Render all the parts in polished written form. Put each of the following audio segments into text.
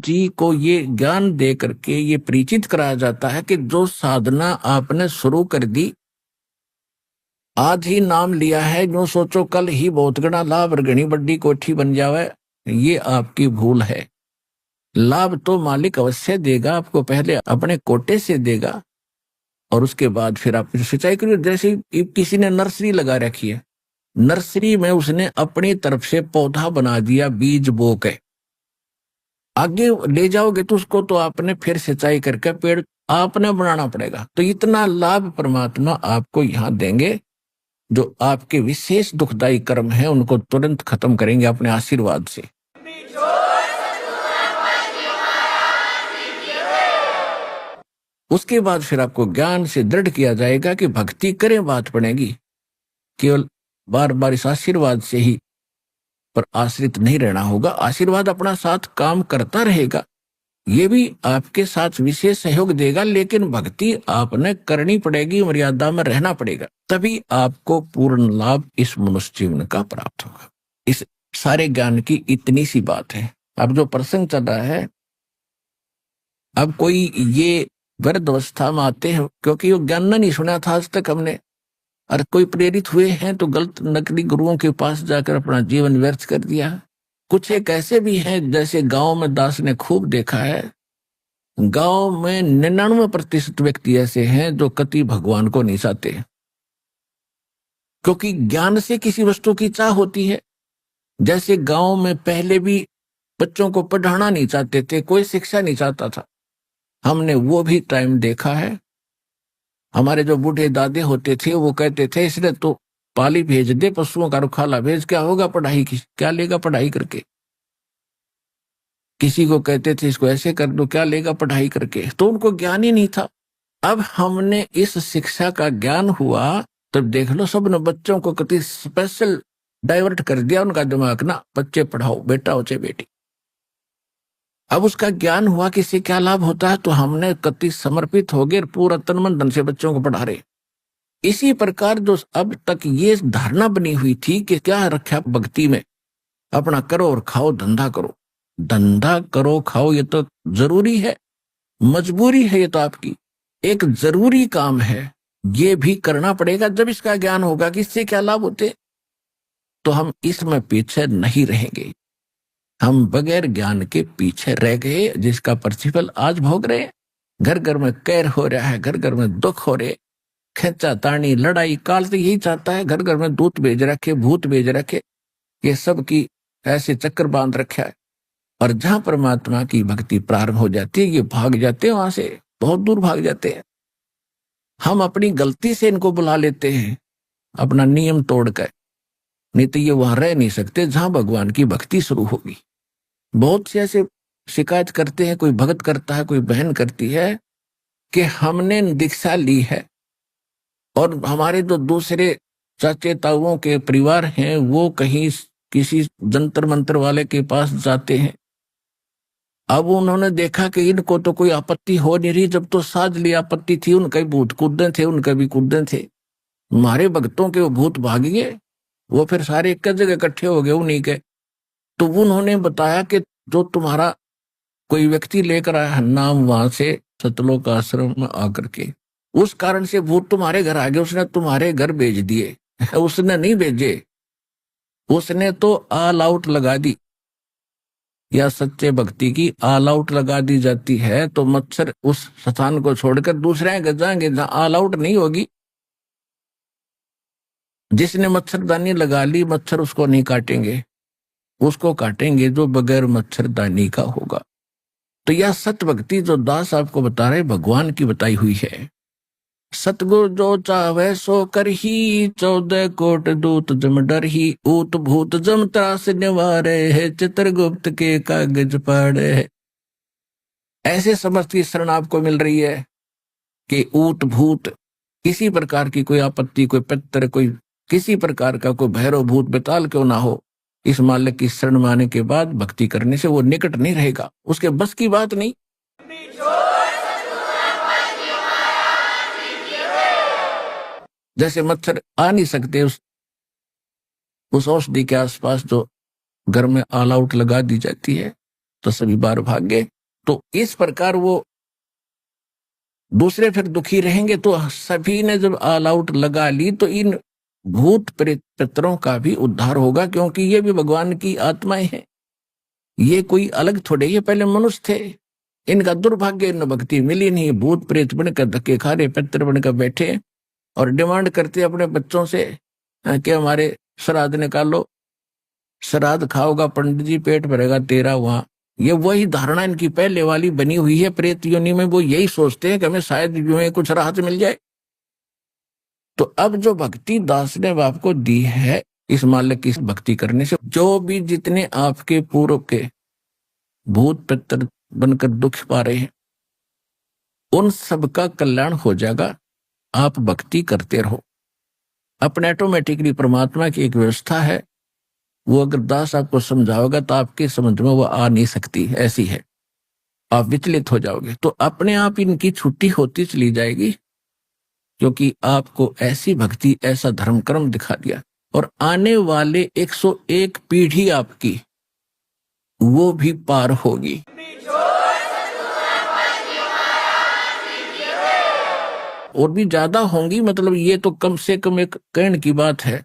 जी को ये ज्ञान दे करके ये परिचित कराया जाता है कि जो साधना आपने शुरू कर दी, आज ही नाम लिया है, जो सोचो कल ही बहुत गणा लाभ और घनी बड्डी कोठी बन जावे, ये आपकी भूल है। लाभ तो मालिक अवश्य देगा आपको, पहले अपने कोटे से देगा और उसके बाद फिर आप सिंचाई करिए। जैसे किसी ने नर्सरी लगा रखी है, नर्सरी में उसने अपनी तरफ से पौधा बना दिया, बीज बो के आगे ले जाओगे तो उसको तो आपने फिर सिंचाई करके पेड़ आपने बनाना पड़ेगा। तो इतना लाभ परमात्मा आपको यहाँ देंगे, जो आपके विशेष दुखदायी कर्म है उनको तुरंत खत्म करेंगे अपने आशीर्वाद से। उसके बाद फिर आपको ज्ञान से दृढ़ किया जाएगा कि भक्ति करें, बात पड़ेगी। केवल बार बार इस आशीर्वाद से ही पर आश्रित नहीं रहना होगा। आशीर्वाद अपना साथ काम करता रहेगा, ये भी आपके साथ विशेष सहयोग देगा, लेकिन भक्ति आपने करनी पड़ेगी, मर्यादा में रहना पड़ेगा, तभी आपको पूर्ण लाभ इस मनुष्य जीवन का प्राप्त होगा। इस सारे ज्ञान की इतनी सी बात है। अब जो प्रसंग चल रहा है, अब कोई ये वृद्ध अवस्था में आते हैं, क्योंकि वो ज्ञान नहीं सुना था आज तक हमने, और कोई प्रेरित हुए हैं तो गलत नकली गुरुओं के पास जाकर अपना जीवन व्यर्थ कर दिया। कुछ एक ऐसे भी हैं, जैसे गांव में दास ने खूब देखा है, गांव में 99% व्यक्ति ऐसे हैं जो कति भगवान को नहीं चाहते, क्योंकि ज्ञान से किसी वस्तु की चाह होती है। जैसे गांव में पहले भी बच्चों को पढ़ाना नहीं चाहते थे, कोई शिक्षा नहीं चाहता था, हमने वो भी टाइम देखा है। हमारे जो बूढ़े दादे होते थे वो कहते थे इसने तो पाली भेज दे, पशुओं का रुखाला भेज, क्या होगा पढ़ाई की, क्या लेगा पढ़ाई करके। किसी को कहते थे इसको ऐसे कर दो, क्या लेगा पढ़ाई करके, तो उनको ज्ञान ही नहीं था। अब हमने इस शिक्षा का ज्ञान हुआ, तब देख लो सब ने बच्चों को कति स्पेशल डाइवर्ट कर दिया उनका दिमाग ना, बच्चे पढ़ाओ, बेटा हो चाहे बेटी। अब उसका ज्ञान हुआ कि इससे क्या लाभ होता है, तो हमने कति समर्पित हो गए, पूरा तन मन धन से बच्चों को पढ़ा रहे। इसी प्रकार जो अब तक ये धारणा बनी हुई थी कि क्या रखा भक्ति में, अपना करो और खाओ, धंधा करो, धंधा करो खाओ, ये तो जरूरी है, मजबूरी है, ये तो आपकी एक जरूरी काम है, ये भी करना पड़ेगा। जब इसका ज्ञान होगा कि इससे क्या लाभ होते, तो हम इसमें पीछे नहीं रहेंगे। हम बगैर ज्ञान के पीछे रह गए, जिसका प्रतिफल आज भोग रहे हैं। घर घर में कैर हो रहा है, घर घर में दुख हो रहे, खेचा तानी लड़ाई, काल तो यही चाहता है, घर घर में दूत भेज रखे, भूत भेज रखे, ये सब की ऐसे चक्कर बांध रखा है। और जहां परमात्मा की भक्ति प्रारंभ हो जाती है, ये भाग जाते हैं, वहां से बहुत दूर भाग जाते हैं। हम अपनी गलती से इनको बुला लेते हैं, अपना नियम तोड़कर, नहीं तो ये वहां रह नहीं सकते जहां भगवान की भक्ति शुरू होगी। बहुत से ऐसे शिकायत करते हैं, कोई भगत करता है, कोई बहन करती है कि हमने दीक्षा ली है और हमारे जो दूसरे चाचे ताऊओं के परिवार हैं वो कहीं किसी जंतर मंतर वाले के पास जाते हैं। अब उन्होंने देखा कि इनको तो कोई आपत्ति हो नहीं रही, जब तो साज ली आपत्ति थी, उनके भी भूत कूदे थे, उनके भी कूदे थे, हमारे भक्तों के वो भूत भाग गए, वो फिर सारे एक जगह इकट्ठे हो गए उन्हीं के। तो उन्होंने बताया कि जो तुम्हारा कोई व्यक्ति लेकर आया नाम वहां से सतलोक आश्रम में आकर के, उस कारण से भूत तुम्हारे घर आ गए, उसने तुम्हारे घर भेज दिए। उसने नहीं भेजे, उसने तो ऑल आउट लगा दी। या सच्चे भक्ति की ऑल आउट लगा दी जाती है तो मच्छर उस स्थान को छोड़कर दूसरे घर जाएंगे जहां ऑल आउट नहीं होगी। जिसने मच्छरदानी लगा ली, मच्छर उसको नहीं काटेंगे, उसको काटेंगे जो बगैर मच्छरदानी का होगा। तो यह सत्य भक्ति जो दास आपको बता रहे भगवान की बताई हुई है। सतगुरु जो चाहे सो कर ही, 14 कोट दूत जम डर ही, ऊत भूत जम त्रास निवारे है, चित्रगुप्त के कागज पाड़े है। ऐसे समस्त की शरण आपको मिल रही है कि ऊत भूत किसी प्रकार की कोई आपत्ति, कोई पितर, कोई किसी प्रकार का कोई भैरव भूत बेताल क्यों ना हो, इस मालिक की शरण में आने के बाद भक्ति करने से वो निकट नहीं रहेगा, उसके बस की बात नहीं। जैसे मच्छर आ नहीं सकते उस औषधि के आसपास जो घर में ऑल आउट लगा दी जाती है, तो सभी बार भाग गए। तो इस प्रकार वो दूसरे फिर दुखी रहेंगे। तो सभी ने जब ऑल आउट लगा ली तो इन भूत प्रेत पितरों का भी उद्धार होगा, क्योंकि ये भी भगवान की आत्माएं हैं। ये कोई अलग थोड़े, ये पहले मनुष्य थे। इनका दुर्भाग्य, इन भक्ति मिली नहीं, भूत प्रेत बनकर धक्के खा रहे, पितर बनकर बैठे और डिमांड करते अपने बच्चों से कि हमारे श्राद्ध निकालो, श्राद्ध खाओगा पंडित जी, पेट भरेगा तेरा। वहां ये वही धारणा इनकी पहले वाली बनी हुई है प्रेत योनि में। वो यही सोचते हैं कि हमें शायद जो है कुछ राहत मिल जाए। तो अब जो भक्ति दास ने आपको दी है, इस मालिक की भक्ति करने से जो भी जितने आपके पूर्व के भूत पितर बनकर दुख पा रहे हैं, उन सबका कल्याण हो जाएगा। आप भक्ति करते रहो। अपने ऑटोमेटिकली परमात्मा की एक व्यवस्था है, वो अगर दास आपको समझाओगा तो आपके समझ में वो आ नहीं सकती, ऐसी है। आप विचलित हो जाओगे तो अपने आप इनकी छुट्टी होती चली जाएगी, क्योंकि आपको ऐसी भक्ति, ऐसा धर्म कर्म दिखा दिया। और आने वाले 101 पीढ़ी आपकी वो भी पार होगी। और भी ज्यादा होंगी, मतलब ये तो कम से कम एक कहने की बात है।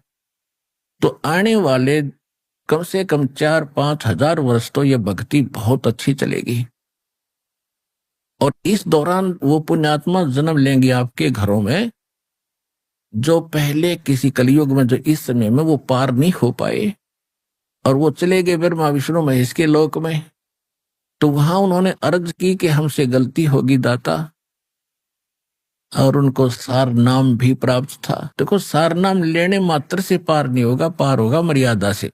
तो आने वाले कम से कम 4-5 हजार वर्ष तो ये भक्ति बहुत अच्छी चलेगी। और इस दौरान वो पुण्यात्मा जन्म लेंगे आपके घरों में, जो पहले किसी कलयुग में, जो इस समय में वो पार नहीं हो पाए, और वो चले गए ब्रह्मा विष्णु महेश के लोक में। तो वहां उन्होंने अर्ज की कि हमसे गलती होगी दाता, और उनको सार नाम भी प्राप्त था। देखो, सार नाम लेने मात्र से पार नहीं होगा, पार होगा मर्यादा से।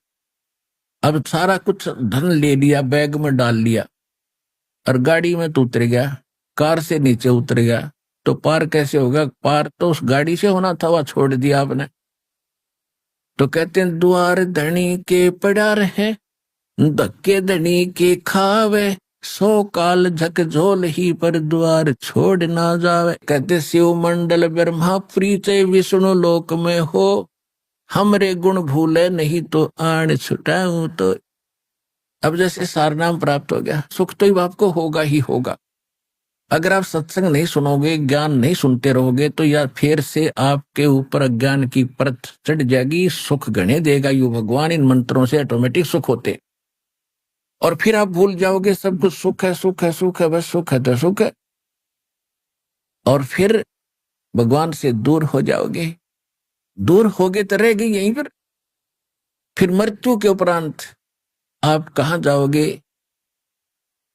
अब सारा कुछ धन ले लिया, बैग में डाल लिया, और गाड़ी में तो उतर गया, कार से नीचे उतर गया, तो पार कैसे होगा? पार तो उस गाड़ी से होना था, वह छोड़ दिया आपने। तो कहते हैं द्वार धनी के पड़ा रहे, धक्के धनी के खावे, 100 काल झकझोल ही पर द्वार छोड़ ना जावे। कहते शिव मंडल ब्रह्मा प्रीचय विष्णु लोक में हो, हमरे गुण भूले नहीं तो आण छुटाऊं तो। अब जैसे सारनाम प्राप्त हो गया, सुख तो आपको होगा ही होगा। अगर आप सत्संग नहीं सुनोगे, ज्ञान नहीं सुनते रहोगे, तो या फिर से आपके ऊपर अज्ञान की परत चढ़ जाएगी, सुख गणे देगा यू भगवान। इन मंत्रों से ऑटोमेटिक सुख होते, और फिर आप भूल जाओगे सब कुछ सुख है, सुख है, सुख है, बस सुख है तो सुख है। और फिर भगवान से दूर हो जाओगे। दूर होगे तो रहेगी यहीं पर। फिर मृत्यु के उपरांत आप कहाँ जाओगे?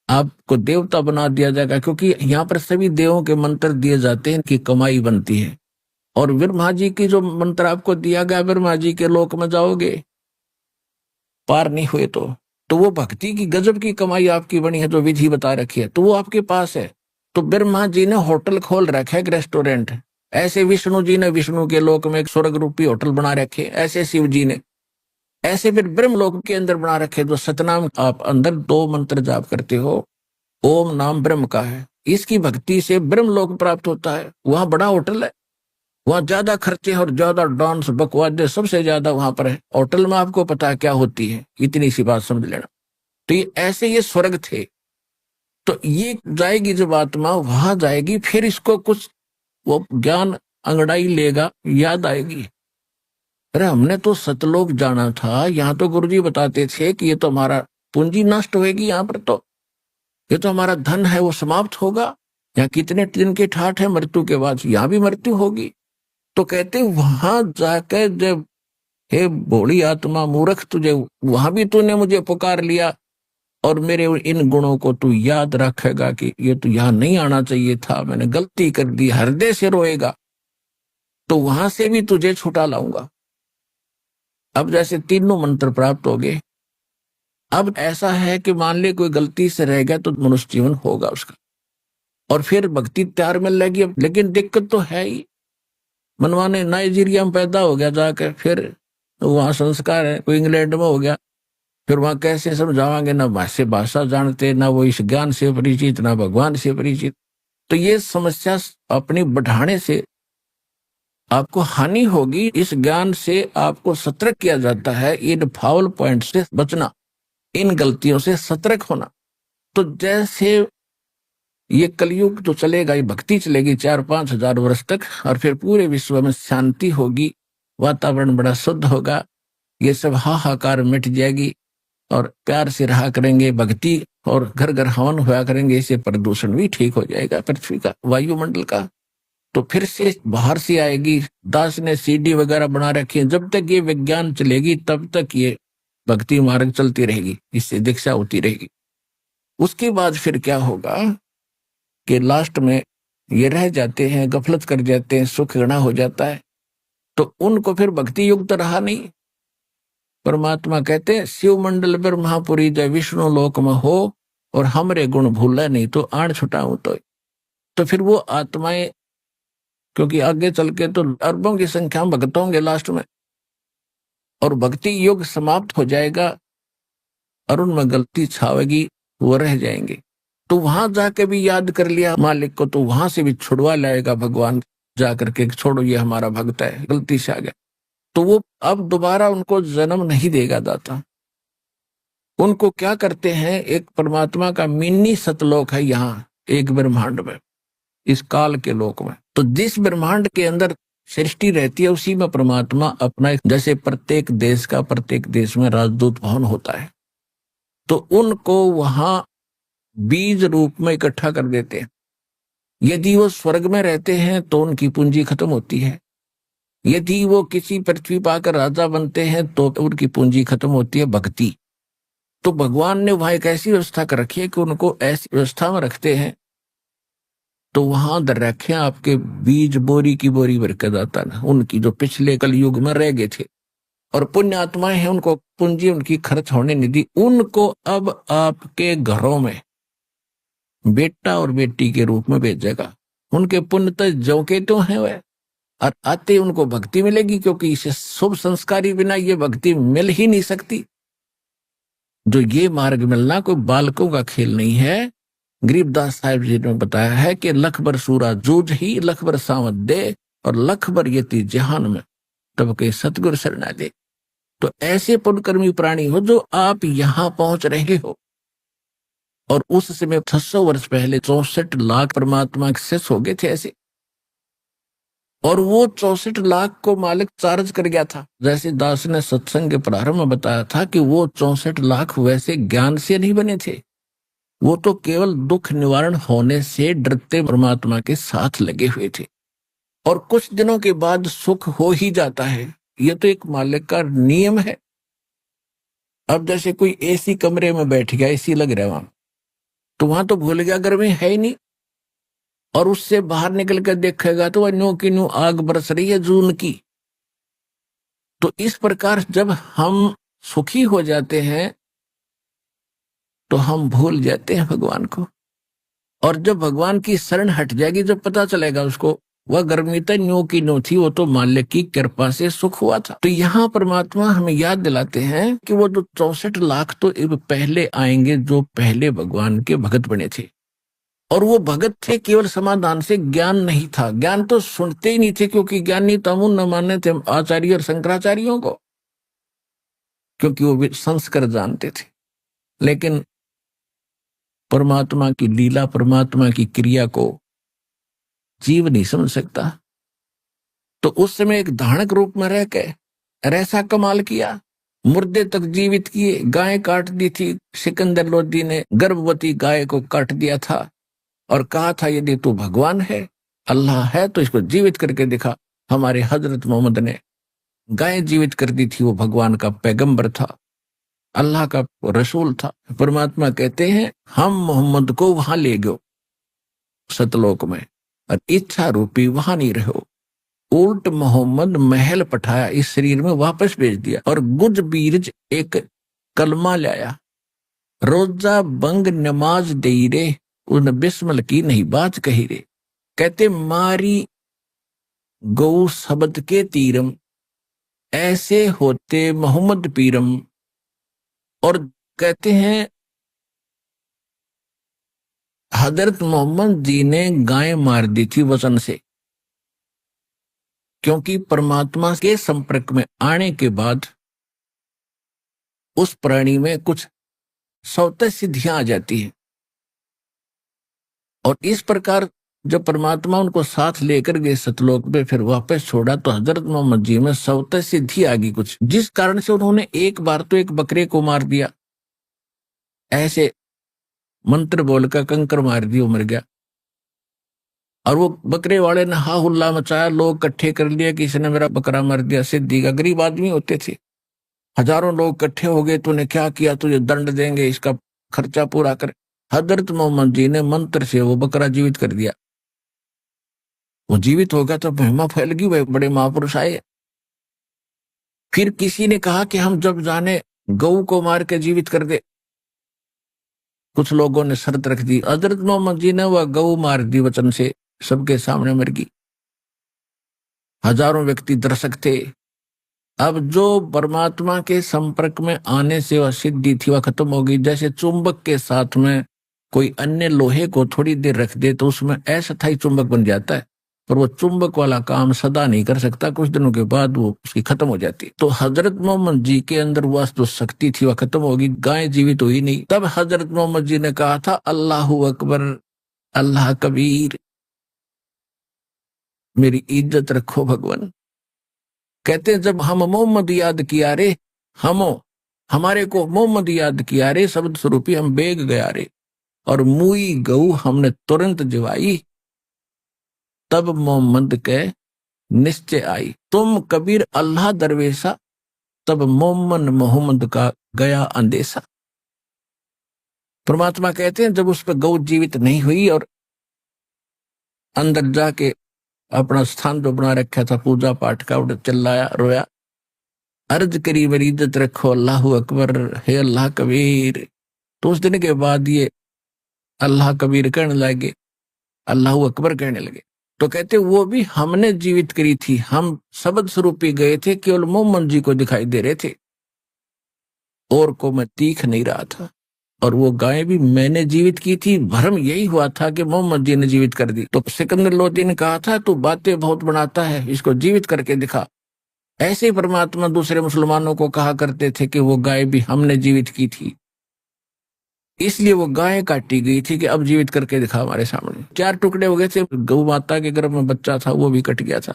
आपको देवता बना दिया जाएगा, क्योंकि यहाँ पर सभी देवों के मंत्र दिए जाते हैं, इनकी कमाई बनती है। और ब्रह्मा जी की जो मंत्र आपको दिया गया, ब्रह्मा जी के लोक में जाओगे, पार नहीं हुए तो वो भक्ति की गजब की कमाई आपकी बनी है, जो विधि बता रखी है, तो वो आपके पास है। तो ब्रह्मा जी ने होटल खोल रखा है, एक रेस्टोरेंट। ऐसे विष्णु जी ने विष्णु के लोक में एक स्वर्ग रूपी होटल बना रखे, ऐसे शिव जी ने, ऐसे फिर ब्रह्म लोक के अंदर बना रखे। जो सतनाम आप अंदर 2 मंत्र जाप करते हो, ओम नाम ब्रह्म का है, इसकी भक्ति से ब्रह्म लोक प्राप्त होता है। वहां बड़ा होटल है, वहां ज्यादा खर्चे और ज्यादा डांस बकवाद सबसे ज्यादा वहां पर है। होटल में आपको पता है क्या होती है, इतनी सी बात समझ लेना। तो ये ऐसे ये स्वर्ग थे। तो ये जाएगी जब आत्मा वहां जाएगी, फिर इसको कुछ वो ज्ञान अंगड़ाई लेगा, याद आएगी, अरे हमने तो सतलोक जाना था, यहाँ तो गुरुजी बताते थे कि ये तो हमारा पूंजी नष्ट होगी, यहाँ पर तो ये तो हमारा धन है वो समाप्त होगा, यहाँ कितने दिन की ठाठ है, मृत्यु के बाद यहाँ भी मृत्यु होगी। तो कहते वहां जाकर जब, हे भोली आत्मा मूर्ख, तुझे वहां भी तूने मुझे पुकार लिया, और मेरे इन गुणों को तू याद रखेगा कि ये तो यहाँ नहीं आना चाहिए था, मैंने गलती कर दी, हृदय से रोएगा, तो वहां से भी तुझे छुटा लाऊंगा। अब जैसे तीनों मंत्र प्राप्त हो गए। अब ऐसा है कि मान ले कोई गलती से रह गया तो मनुष्य जीवन होगा उसका, और फिर भक्ति तैयार मिल लगेगी। लेकिन दिक्कत तो है ही, मनवाने नाइजीरिया में पैदा हो गया जाकर, फिर वहां संस्कार है, कोई इंग्लैंड में हो गया, फिर वहां कैसे समझावांगे? ना भाषा जानते, ना वो इस ज्ञान से परिचित, ना भगवान से परिचित। तो ये समस्या अपनी बढ़ाने से आपको हानि होगी। इस ज्ञान से आपको सतर्क किया जाता है, इन फाउल पॉइंट से बचना, इन गलतियों से सतर्क होना। तो जैसे ये कलयुग तो चलेगा, ये भक्ति चलेगी 4-5 हजार वर्ष तक, और फिर पूरे विश्व में शांति होगी, वातावरण बड़ा शुद्ध होगा, ये सब हाहाकार मिट जाएगी, और प्यार से रहा करेंगे भक्ति, और घर घर हवन हुआ करेंगे, इससे प्रदूषण भी ठीक हो जाएगा पृथ्वी का, वायुमंडल का। तो फिर से बाहर से आएगी। दास ने सीडी वगैरह बना रखी है, जब तक ये विज्ञान चलेगी तब तक ये भक्ति मार्ग चलती रहेगी, इससे दीक्षा होती रहेगी। उसके बाद फिर क्या होगा कि लास्ट में ये रह जाते हैं, गफलत कर जाते हैं, सुख गणा हो जाता है, तो उनको फिर भक्ति युक्त रहा नहीं। परमात्मा कहते हैं शिव मंडल ब्रह्मापुरी जय विष्णु लोक में हो, और हमरे गुण भूला नहीं तो आण छुटाऊं तो फिर वो आत्माएं, क्योंकि आगे चल के तो अरबों की संख्या में भक्त होंगे लास्ट में, और भक्ति युग समाप्त हो जाएगा, और उनमें गलती छावेगी, वो रह जाएंगे। तो वहां जाके भी याद कर लिया मालिक को, तो वहां से भी छुड़वा लाएगा भगवान जाकर के, छोड़ो ये हमारा भक्त है, गलती से आ गया, तो वो अब दोबारा उनको जन्म नहीं देगा दाता। उनको क्या करते हैं, एक परमात्मा का मिनी सतलोक है यहाँ एक ब्रह्मांड में, इस काल के लोक में। तो जिस ब्रह्मांड के अंदर सृष्टि रहती है उसी में परमात्मा अपना, जैसे प्रत्येक देश में राजदूत भवन होता है, तो उनको वहां बीज रूप में इकट्ठा कर देते हैं। यदि वो स्वर्ग में रहते हैं तो उनकी पूंजी खत्म होती है, यदि वो किसी पृथ्वी पाकर राजा बनते हैं तो उनकी पूंजी खत्म होती है भक्ति। तो भगवान ने वहां एक ऐसी व्यवस्था कर रखी है कि उनको ऐसी व्यवस्था में रखते हैं, तो वहां दर रखे आपके बीज बोरी की बोरी भर के दाता ना, उनकी जो पिछले कलयुग में रह गए थे, और पुण्य आत्माएं हैं, उनको पूंजी उनकी खर्च होने नहीं दी, उनको अब आपके घरों में बेटा और बेटी के रूप में भेजेगा। उनके पुण्य तो जो के तो हैं वह, और आते उनको भक्ति मिलेगी, क्योंकि इसे शुभ संस्कारी बिना ये भक्ति मिल ही नहीं सकती। जो ये मार्ग मिलना कोई बालकों का खेल नहीं है। गरीबदास साहिब जी ने बताया है कि लख बर सूरा जूझ ही, लख बर सावत दे, और लख बर यति जहान में तब के सतगुरु शरणा दे। तो ऐसे पुण्यकर्मी प्राणी हो जो आप यहां पहुंच रहे हो, और उस समय 600 वर्ष पहले 64 लाख परमात्मा एक्सेस हो गए थे ऐसे, और वो 64 लाख को मालिक चार्ज कर गया था। जैसे दास ने सत्संग के प्रारंभ में बताया था कि वो 64 लाख वैसे ज्ञान से नहीं बने थे, वो तो केवल दुख निवारण होने से डरते परमात्मा के साथ लगे हुए थे, और कुछ दिनों के बाद सुख हो ही जाता है। ये तो एक मालिक का नियम है। अब जैसे कोई एसी कमरे में बैठ गया, एसी लग रहा है वहां, तो वहां तो भूल गया गर्मी है ही नहीं, और उससे बाहर निकल कर देखेगा तो वह न्यू की न्यू आग बरस रही है जून की। तो इस प्रकार जब हम सुखी हो जाते हैं तो हम भूल जाते हैं भगवान को, और जब भगवान की शरण हट जाएगी, जब पता चलेगा उसको वह गर्मी तो न्यू की न्यू थी, वो तो मालिक की कृपा से सुख हुआ था। तो यहाँ परमात्मा हमें याद दिलाते हैं कि वो जो 64 लाख तो पहले आएंगे जो पहले भगवान के भगत बने थे, और वो भगत थे केवल समाधान से, ज्ञान नहीं था। ज्ञान तो सुनते ही नहीं थे, क्योंकि ज्ञानी तमुन न माने थे आचार्य और शंकराचार्यों को, क्योंकि वो संस्कार जानते थे। लेकिन परमात्मा की लीला, परमात्मा की क्रिया को जीव नहीं समझ सकता। तो उस समय एक धानक रूप में रह के ऐसा कमाल किया, मुर्दे तक जीवित किए, गाय काट दी थी। सिकंदर लोदी ने गर्भवती गाय को काट दिया था और कहा था यदि तू भगवान है, अल्लाह है, तो इसको जीवित करके दिखा। हमारे हजरत मोहम्मद ने गाय जीवित कर दी थी, वो भगवान का पैगंबर था, अल्लाह का रसूल था। परमात्मा कहते हैं हम मोहम्मद को वहां ले गयो सतलोक में, और इच्छा रूपी वहां नहीं रहो। उल्ट मोहम्मद महल पठाया, इस शरीर में वापस भेज दिया, और गुज बीरज एक कलमा लाया, रोजा बंग नमाज दे रे, उन बिस्मल की नहीं बात कही रे। कहते मारी गौ शब्द के तीरम, ऐसे होते मोहम्मद पीरम। और कहते हैं हजरत मोहम्मद जी ने गाय मार दी थी वचन से, क्योंकि परमात्मा के संपर्क में आने के बाद उस प्राणी में कुछ स्वतः सिद्धियां आ जाती है। और इस प्रकार जब परमात्मा उनको साथ लेकर गए सतलोक पे, फिर वापस छोड़ा, तो हजरत मोहम्मद जी में स्वतः सिद्धि आ गई कुछ, जिस कारण से उन्होंने एक बार तो एक बकरे को मार दिया, ऐसे मंत्र बोलकर कंकर मार दिया, मर गया। और वो बकरे वाले ने हा हुल्ला मचाया, लोग इकट्ठे कर लिया कि इसने मेरा बकरा मार दिया। सिद्धि का गरीब आदमी होते थे, हजारों लोग इकट्ठे हो गए, तूने क्या किया, तुझे दंड देंगे, इसका खर्चा पूरा कर। हजरत मोहम्मद जी ने मंत्र से वो बकरा जीवित कर दिया। वो जीवित हो गया तो महिमा फैल गई, वह बड़े महापुरुष आए। फिर किसी ने कहा कि हम जब जाने गऊ को मार के जीवित कर दे। कुछ लोगों ने शर्त रख दी, हजरत मोहम्मद जी ने वह गऊ मार दी वचन से, सबके सामने मर गई। हजारों व्यक्ति दर्शक थे। अब जो परमात्मा के संपर्क में आने से वह सिद्धि थी वह खत्म हो गई। जैसे चुंबक के साथ में कोई अन्य लोहे को थोड़ी देर रख दे तो उसमें अस्थायी चुंबक बन जाता है, पर वो चुंबक वाला काम सदा नहीं कर सकता, कुछ दिनों के बाद वो उसकी खत्म हो जाती। तो हजरत मोहम्मद जी के अंदर वह जो शक्ति थी वह खत्म होगी, गाय जीवित हुई नहीं। तब हजरत मोहम्मद जी ने कहा था, अल्लाहू अकबर, अल्लाह कबीर, मेरी इज्जत रखो भगवान। कहते हैं जब हम मोहम्मद याद किया रे, हमारे को मोहम्मद याद किया रे, शब्द स्वरूपी हम बेग गया रे, और मुई गऊ हमने तुरंत जवाई, तब मोहम्मद के निश्चय आई। तुम कबीर अल्लाह दरवेशा, तब मोहम्मद का गया अंदेशा। परमात्मा कहते हैं जब उस पर गौ जीवित नहीं हुई और अंदर जाके अपना स्थान जो बना रखा था पूजा पाठ का, उड़ चिल्लाया, रोया, अर्ज करी मेरी इज्जत रखो अल्लाह अकबर, हे अल्लाह कबीर। तो उस दिन के बाद ये अल्लाह कबीर कहने लगे, अल्लाह अकबर कहने लगे। तो कहते वो भी हमने जीवित करी थी, हम शब्द स्वरूपी गए थे, केवल मोहम्मद जी को दिखाई दे रहे थे और को मैं तीख नहीं रहा था। और वो गाय भी मैंने जीवित की थी, भ्रम यही हुआ था कि मोहम्मद जी ने जीवित कर दी। तो सिकंदर लोदी ने कहा था तू बातें बहुत बनाता है, इसको जीवित करके दिखा। ऐसे ही परमात्मा दूसरे मुसलमानों को कहा करते थे कि वो गाय भी हमने जीवित की थी, इसलिए वो गाय काटी गई थी कि अब जीवित करके दिखा हमारे सामने। 4 टुकड़े हो गए थे, गौ माता के गर्भ में बच्चा था वो भी कट गया था।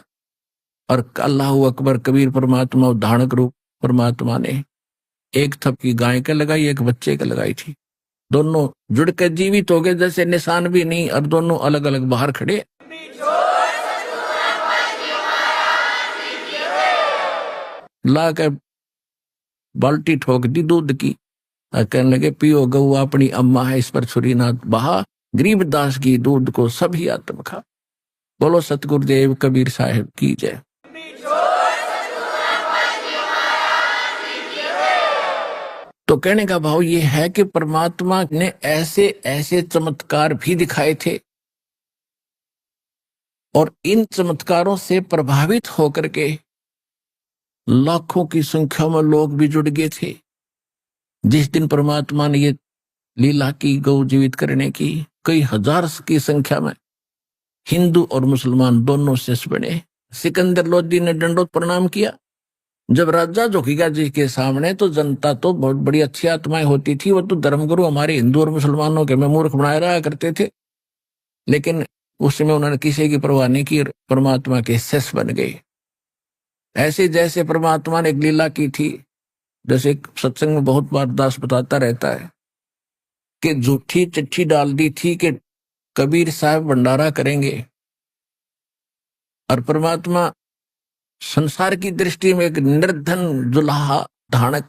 और अल्लाह अकबर कबीर परमात्मा धारणक रूप परमात्मा ने एक थपकी गाय का लगाई, एक बच्चे का लगाई थी, दोनों जुड़ के जीवित हो गए, जैसे निशान भी नहीं, और दोनों अलग अलग बाहर खड़े। ला के बाल्टी ठोक दी दूध की, कहने लगे पियो गऊ अपनी अम्मा है, इस पर छुरी ना बहा, गरीबदास की दूध को सभी आत्म खा। बोलो सतगुरुदेव कबीर साहिब की जय। तो कहने का भाव ये है कि परमात्मा ने ऐसे ऐसे चमत्कार भी दिखाए थे, और इन चमत्कारों से प्रभावित होकर के लाखों की संख्या में लोग भी जुड़ गए थे। जिस दिन परमात्मा ने ये लीला की गौ जीवित करने की, कई हजार की संख्या में हिंदू और मुसलमान दोनों शिष्य बने। सिकंदर लोदी ने दंडोत प्रणाम किया। जब राजा जोखिया जी के सामने, तो जनता तो बहुत बड़ी अच्छी आत्माएं होती थी, वो तो धर्मगुरु हमारे हिंदू और मुसलमानों के में मूर्ख बनाए रहा करते थे, लेकिन उस समय उन्होंने किसी की परवाह नहीं की, परमात्मा के शिष्य बन गए। ऐसे जैसे परमात्मा ने एक लीला की थी, जैसे सत्संग में बहुत बार दास बताता रहता है कि झूठी चिट्ठी डाल दी थी कि कबीर साहब भंडारा करेंगे, और परमात्मा संसार की दृष्टि में एक निर्धन जुलाहा धानक,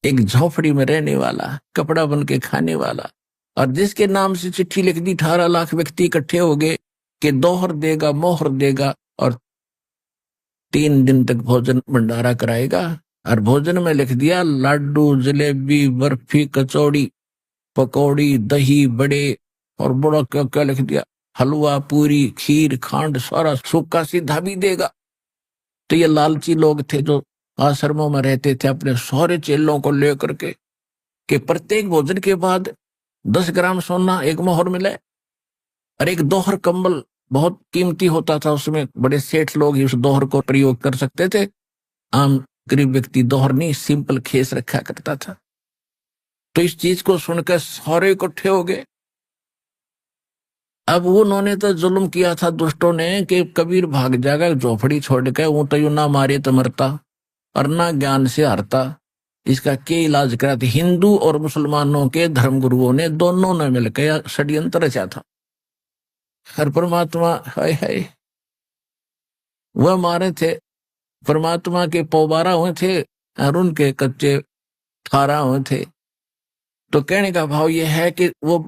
एक झोपड़ी में रहने वाला, कपड़ा बन के खाने वाला, और जिसके नाम से चिट्ठी लिख दी 18 लाख व्यक्ति इकट्ठे हो गए कि दोहर देगा मोहर देगा और 3 दिन तक भोजन भंडारा कराएगा। और भोजन में लिख दिया लाडू जलेबी बर्फी कचौड़ी पकौड़ी दही बड़े, और बड़ा क्या क्या लिख दिया, हलवा पूरी खीर खांड सारा सूखा सीधा भी देगा। तो ये लालची लोग थे जो आश्रमों में रहते थे, अपने सारे चेलों को लेकर के कि प्रत्येक भोजन के बाद 10 ग्राम सोना एक मोहर मिले, और एक दोहर कंबल बहुत कीमती होता था, उसमें बड़े सेठ लोग ही उस दोहर को प्रयोग कर सकते थे, आम गरीब व्यक्ति दोहर नहीं सिंपल खेस रखा करता था। तो इस चीज को सुनकर सारे इकट्ठे हो गए अब उन्होंने तो जुल्म किया था दुष्टों ने कि कबीर भाग जाएगा झोपड़ी छोड़ के, वो तो यूं ना मारे तो मरता और ना ज्ञान से हारता। इसका क्या इलाज करा था? हिंदू और मुसलमानों के धर्मगुरुओं ने दोनों ने मिलकर षड्यंत्र रचा था। हर परमात्मा हाय हाय वह मारे थे, परमात्मा के पोबारा हुए थे और उनके कच्चे ठारा हुए थे। तो कहने का भाव यह है कि वो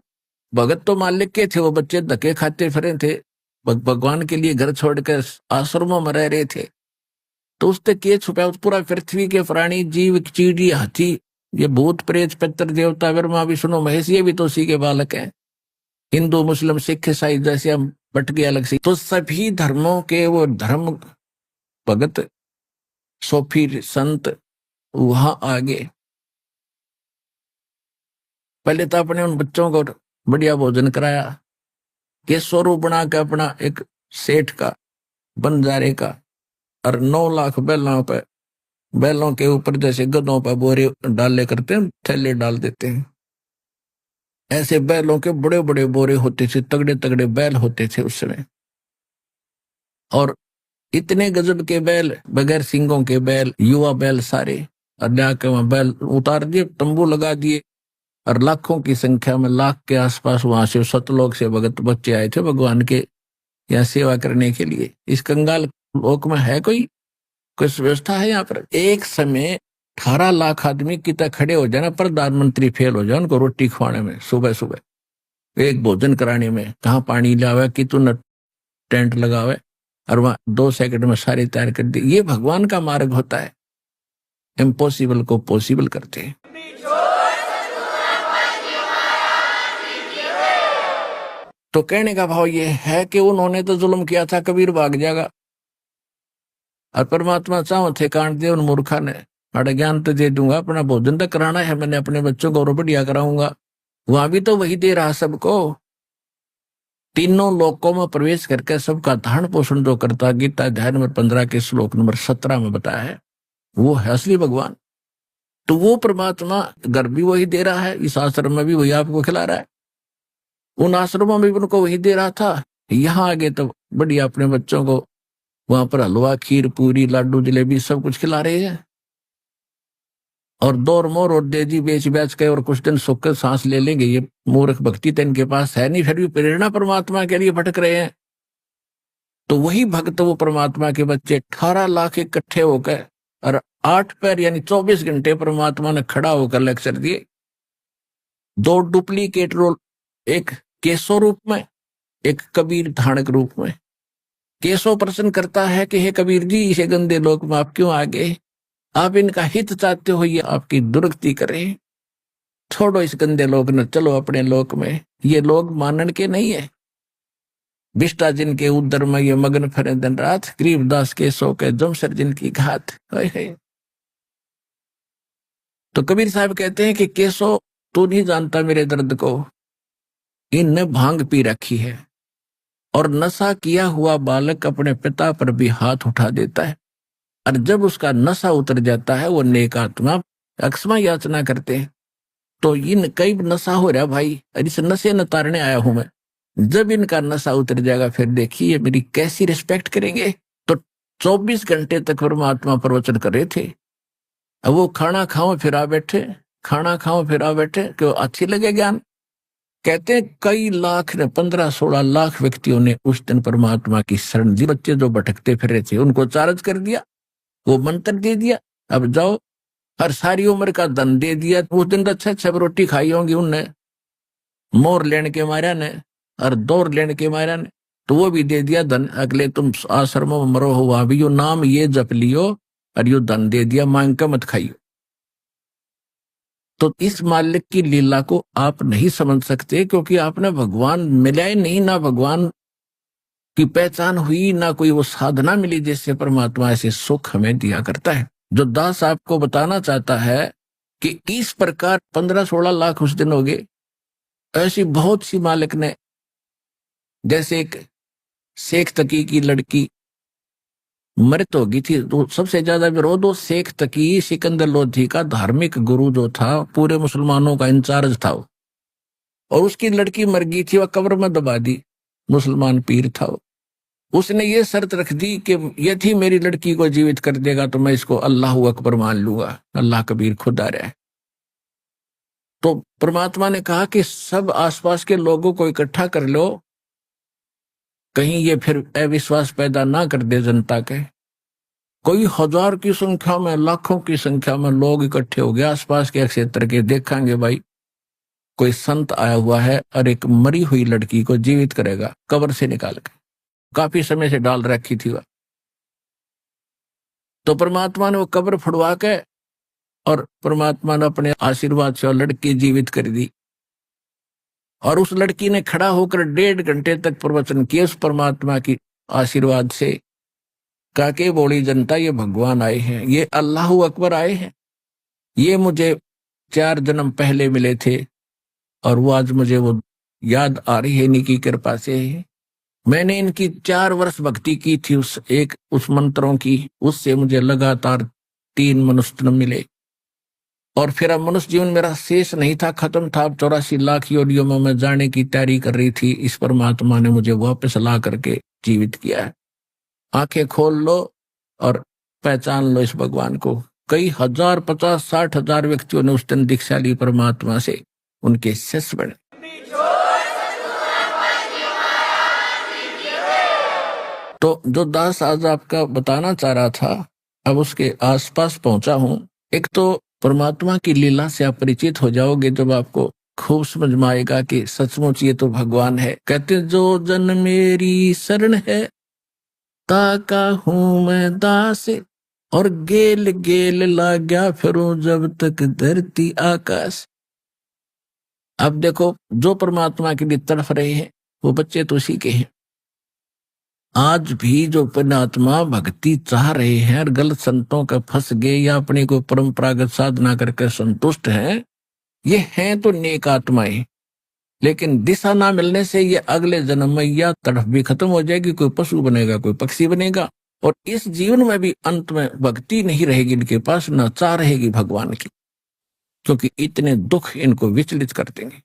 भगत तो मालिक के थे, वो बच्चे धक्के खाते फिरे थे, भगवान के लिए घर छोड़कर आश्रमों में रह रहे थे। तो उससे के छुपा? उस पूरा पृथ्वी के प्राणी जीव चीड़ी हाथी, ये भूत प्रेत पितर देवता ब्रह्मा विष्णु महेश, ये भी तो उसी के बालक हैं। हिंदू मुस्लिम सिख ईसाई जैसे हम बट गए अलग से, तो सभी धर्मों के वो धर्म भगत सोफी संत वहां आगे। पहले तो अपने उन बच्चों को बढ़िया भोजन कराया, के स्वरूप बना के अपना एक सेठ का बंजारे का, और 9 लाख बैलों पे, बैलों के ऊपर जैसे गधों पर बोरे डाले करते हैं, थैले डाल देते हैं, ऐसे बैलों के बड़े बड़े बोरे होते थे, तगड़े तगड़े बैल होते थे उस समय। और इतने गजब के बैल, बगैर सींगों के बैल, युवा बैल सारे, और जाके वहां बैल उतार दिए, तंबू लगा दिए, और लाखों की संख्या में, लाख के आसपास वहां से सतलोक से भगत बच्चे आए थे भगवान के यहाँ सेवा करने के लिए। इस कंगाल लोक में है कोई व्यवस्था है? यहाँ पर एक समय 18 लाख आदमी की तरह खड़े हो जाना, प्रधानमंत्री फेल हो जाए उनको रोटी खवाने में, सुबह सुबह एक भोजन कराने में, कहाँ पानी लावे कि तू न टेंट लगावे, और वहां 2 सेकंड में सारे तैयार कर दी। ये भगवान का मार्ग होता है, इम्पॉसिबल को पॉसिबल करते हैं। तो कहने का भाव ये है कि उन्होंने तो जुल्म किया था, कबीर भाग जाएगा, और परमात्मा चाहो थे काट दे उन मूर्खा ने, अरे ज्ञान तो दे दूंगा, अपना भोजन तो कराना है मैंने, अपने बच्चों को और बढ़िया कराऊंगा। वहां भी तो वही दे रहा सबको, तीनों लोकों में प्रवेश करके सबका धारण पोषण जो करता, गीता अध्याय नंबर 15 के श्लोक नंबर 17 में बताया है, वो है असली भगवान। तो वो परमात्मा घर भी वही दे रहा है, इस आश्रम में भी वही आपको खिला रहा है, उन आश्रमों में भी उनको वही दे रहा था। यहाँ आगे तो बढ़िया अपने बच्चों को वहां पर हलवा खीर पूरी लाडू जलेबी सब कुछ खिला रहे हैं, और दौर मोर और देजी बेच बेच के और कुछ दिन सुख कर सांस ले लेंगे। ये मूर्ख भक्ति तो इनके पास है नहीं, फिर भी प्रेरणा परमात्मा के लिए भटक रहे हैं। तो वही भक्त वो परमात्मा के बच्चे 18 लाख इकट्ठे होकर, और 8 पैर यानी 24 घंटे परमात्मा ने खड़ा होकर लेक्चर दिए। 2 डुप्लीकेट रोल, एक केशव रूप में, एक कबीर धानक रूप में। केशव प्रश्न करता है कि हे कबीर जी, इसे गंदे लोक में आप क्यों आ गए? आप इनका हित चाहते हो, ये आपकी दुर्गति करें, छोड़ो इस गंदे लोक न, चलो अपने लोक में। ये लोग मानन के नहीं है, विष्टा जिनके उदर में ये मगन फरे दिन रात, गरीबदास के सो के जमसर जिनकी घात। तो कबीर साहब कहते हैं कि केशव तू नहीं जानता मेरे दर्द को, इनने भांग पी रखी है, और नशा किया हुआ बालक अपने पिता पर भी हाथ उठा देता है, और जब उसका नशा उतर जाता है वो नेक आत्मा अक्षमा याचना करते हैं। तो इन कई नशा हो रहा भाई, इस नशे न तारने आया हूं मैं, जब इनका नशा उतर जाएगा फिर देखिए मेरी कैसी रिस्पेक्ट करेंगे। तो 24 घंटे तक परमात्मा प्रवचन कर रहे थे। अब वो खाना खाओ फिर आ बैठे, खाना खाओ फिर आ बैठे, क्यों अच्छी लगे ज्ञान। कहते हैं कई लाख ने, 15-16 लाख व्यक्तियों ने उस दिन परमात्मा की शरण दी। बच्चे जो भटकते फिर रहे थे उनको चार्ज कर दिया, वो मंत्र दे दिया, अब जाओ, हर सारी उम्र का धन दे दिया। उस दिन अच्छा रोटी खाई होंगी उनने, मोर लेने के मारा ने और दौर लेने के मारा ने, तो वो भी दे दिया धन। अगले तुम आश्रमों में मरो हो, वहां भी यो नाम ये जप लियो और यो धन दे दिया, मांग का मत खाइयो। तो इस मालिक की लीला को आप नहीं समझ सकते, क्योंकि आपने भगवान मिला ही नहीं, ना भगवान की पहचान हुई, ना कोई वो साधना मिली जिससे परमात्मा ऐसे सुख हमें दिया करता है। जो दास आपको बताना चाहता है कि इस प्रकार 15-16 लाख उस दिन हो गए, ऐसी बहुत सी मालिक ने, जैसे एक शेख तकी की लड़की मृत हो गई थी, तो सबसे ज्यादा विरोध वो शेख तकी सिकंदर लोधी का धार्मिक गुरु जो था, पूरे मुसलमानों का इंचार्ज था वो, और उसकी लड़की मर गई थी, वह कब्र में दबा दी। मुसलमान पीर था वो। उसने ये शर्त रख दी कि यदि मेरी लड़की को जीवित कर देगा तो मैं इसको अल्लाह अकबर मान लूंगा, अल्लाह कबीर खुदा रहा है। तो परमात्मा ने कहा कि सब आसपास के लोगों को इकट्ठा कर लो, कहीं ये फिर अविश्वास पैदा ना कर दे जनता के। कोई हजार की संख्या में, लाखों की संख्या में लोग इकट्ठे हो गए आसपास के क्षेत्र के। देखेंगे भाई कोई संत आया हुआ है और एक मरी हुई लड़की को जीवित करेगा कब्र से निकाल के, काफी समय से डाल रखी थी वह। तो परमात्मा ने वो कब्र फुड़वा के और परमात्मा ने अपने आशीर्वाद से लड़की जीवित कर दी। और उस लड़की ने खड़ा होकर 1.5 घंटे तक प्रवचन किया उस परमात्मा की आशीर्वाद से। कहा कि बोली जनता, ये भगवान आए हैं, ये अल्लाह अकबर आए हैं, ये मुझे 4 जन्म पहले मिले थे और वो आज मुझे वो याद आ रही है, इनकी कृपा से। मैंने इनकी 4 वर्ष भक्ति की थी उस मंत्रों की, उससे मुझे लगातार 3 मनुष्य जन्म मिले। और फिर अब मनुष्य जीवन मेरा शेष नहीं था, खत्म था। 84 लाख योनियों में मैं जाने की तैयारी कर रही थी। इस परमात्मा ने मुझे वापस ला करके जीवित किया है। आंखें खोल लो और पहचान लो इस भगवान को। कई हजार, 50, 60 हजार व्यक्तियों ने उस दिन दीक्षा ली परमात्मा से, उनके शिष्य बने। तो जो दास आज आपका बताना चाह रहा था, अब उसके आसपास पहुंचा हूं। एक तो परमात्मा की लीला से आप परिचित हो जाओगे जब आपको खूब समझ में आएगा कि सचमुच ये तो भगवान है। कहते जो जन मेरी शरण है, ताका हूं मैं दास, और गेल गेल लाग्या फिरूं जब तक धरती आकाश। अब देखो, जो परमात्मा के लिए तड़फ रहे हैं वो बच्चे तो उसी के हैं। आज भी जो पुण्यात्मा भक्ति चाह रहे हैं और गलत संतों का फंस गए या अपनी को परंपरागत साधना करके संतुष्ट हैं, ये हैं तो नेक आत्माएं। लेकिन दिशा ना मिलने से ये अगले जन्म में या तड़फ भी खत्म हो जाएगी, कोई पशु बनेगा, कोई पक्षी बनेगा। और इस जीवन में भी अंत में भक्ति नहीं रहेगी इनके पास, न चाह रहेगी भगवान की, क्योंकि इतने दुख इनको विचलित कर देंगे।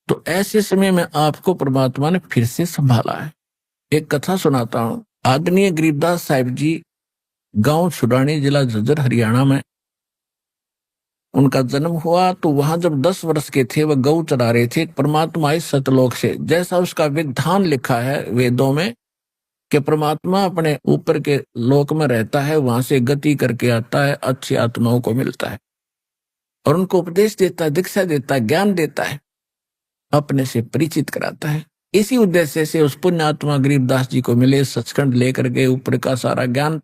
तो ऐसे समय में आपको परमात्मा ने फिर से संभाला है। एक कथा सुनाता हूं। आदरणीय गरीबदास साहिब जी, गांव छुड़ानी, जिला झज्जर, हरियाणा में उनका जन्म हुआ। तो वहां जब 10 वर्ष के थे, वह गौ चरा रहे थे। परमात्मा इस सतलोक से, जैसा उसका विधान लिखा है वेदों में कि परमात्मा अपने ऊपर के लोक में रहता है, वहां से गति करके आता है, अच्छी आत्माओं को मिलता है और उनको उपदेश देता है, दीक्षा देता है, ज्ञान देता है, अपने से परिचित कराता है। इसी उद्देश्य से उस पुण्यात्मा गरीबदास जी को मिले, सचखंड लेकर के ऊपर का सारा ज्ञान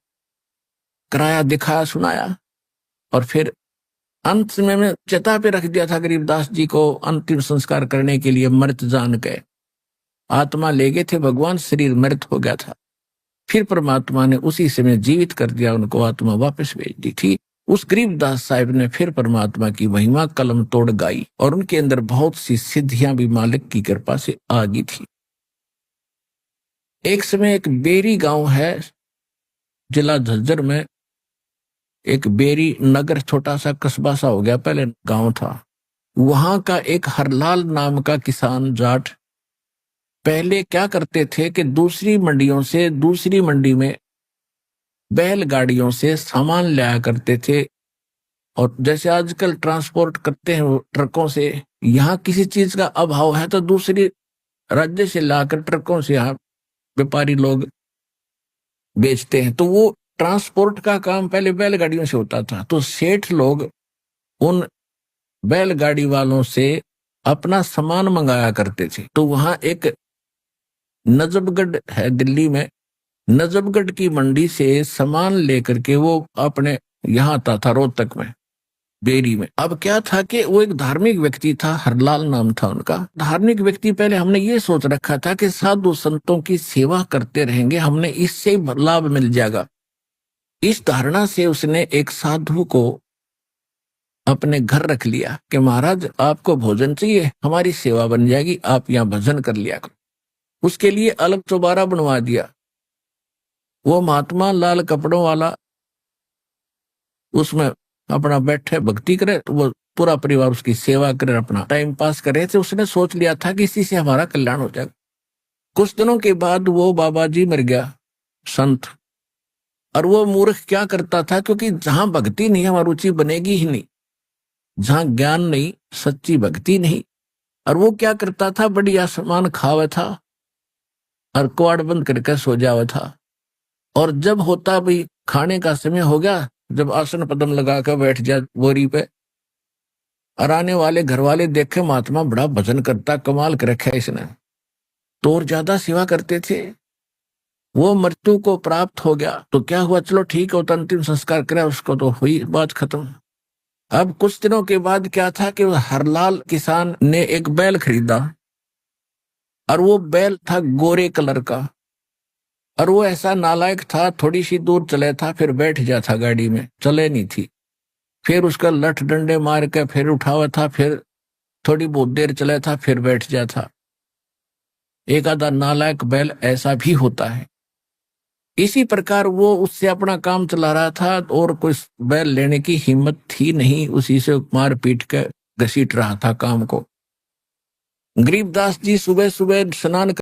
कराया, दिखाया, सुनाया। और फिर अंत में मैं चिता पे रख दिया था गरीबदास जी को अंतिम संस्कार करने के लिए। मृत जान के आत्मा ले गए थे भगवान, शरीर मृत हो गया था। फिर परमात्मा ने उसी समय जीवित कर दिया, उनको आत्मा वापस भेज दी थी। उस गरीबदास साहिब ने फिर परमात्मा की महिमा कलम तोड़ गाई और उनके अंदर बहुत सी सिद्धियां भी मालिक की कृपा से आ गई थी। एक समय एक बेरी गांव है, जिला झज्जर में, एक बेरी नगर, छोटा सा कस्बा सा हो गया, पहले गांव था। वहां का एक हरलाल नाम का किसान जाट पहले क्या करते थे कि दूसरी मंडियों से, दूसरी मंडी में बैलगाड़ियों से सामान लाया करते थे। और जैसे आजकल ट्रांसपोर्ट करते हैं ट्रकों से, यहाँ किसी चीज का अभाव है तो दूसरी राज्य से लाकर ट्रकों से यहाँ व्यापारी लोग बेचते हैं। तो वो ट्रांसपोर्ट का काम पहले बैलगाड़ियों से होता था। तो सेठ लोग उन बैलगाड़ी वालों से अपना सामान मंगाया करते थे। तो वहां एक नजफगढ़ है दिल्ली में, नजफगढ़ की मंडी से सामान लेकर के वो अपने यहाँ आता था, रोहतक में, बेरी में। अब क्या था कि वो एक धार्मिक व्यक्ति था, हरलाल नाम था उनका। धार्मिक व्यक्ति, पहले हमने ये सोच रखा था कि साधु संतों की सेवा करते रहेंगे, हमने इससे लाभ मिल जाएगा। इस धारणा से उसने एक साधु को अपने घर रख लिया कि महाराज आपको भोजन चाहिए, हमारी सेवा बन जाएगी, आप यहाँ भजन कर लिया करो। उसके लिए अलग चौबारा बनवा दिया। वो महात्मा लाल कपड़ों वाला उसमें अपना बैठे भक्ति करे, तो वो पूरा परिवार उसकी सेवा करे, अपना टाइम पास करे। तो उसने सोच लिया था कि इसी से हमारा कल्याण हो जाएगा। कुछ दिनों के बाद वो बाबा जी मर गया, संत। और वो मूर्ख क्या करता था, क्योंकि जहां भक्ति नहीं वहां रुचि बनेगी ही नहीं, जहां ज्ञान नहीं सच्ची भक्ति नहीं। और वो क्या करता था, बढ़िया सामान खावा था और कुआड़ बंद करके सो जावा था। और जब होता भाई खाने का समय हो गया, जब आसन पदम लगा कर बैठ जाए बोरी पे, और आने वाले घर वाले देखे महात्मा बड़ा भजन करता, कमाल कर रखा है इसने, तो और ज्यादा सेवा करते थे। वो मृत्यु को प्राप्त हो गया तो क्या हुआ, चलो ठीक है, तो अंतिम संस्कार करा उसको, तो हुई बात खत्म। अब कुछ दिनों के बाद क्या था कि हरलाल किसान ने एक बैल खरीदा, और वो बैल था गोरे कलर का। और वो ऐसा नालायक था, थोड़ी सी दूर चले था फिर बैठ जाता गाड़ी में, चले नहीं थी। फिर उसका लठ डंडे मार के फिर उठावा था, फिर थोड़ी बहुत देर चला था फिर बैठ जाता। एक आधा नालायक बैल ऐसा भी होता है। इसी प्रकार वो उससे अपना काम चला रहा था, और कोई बैल लेने की हिम्मत थी नहीं, उसी से मार पीट के घसीट रहा था काम को। गरीबदास जी सुबह सुबह स्नान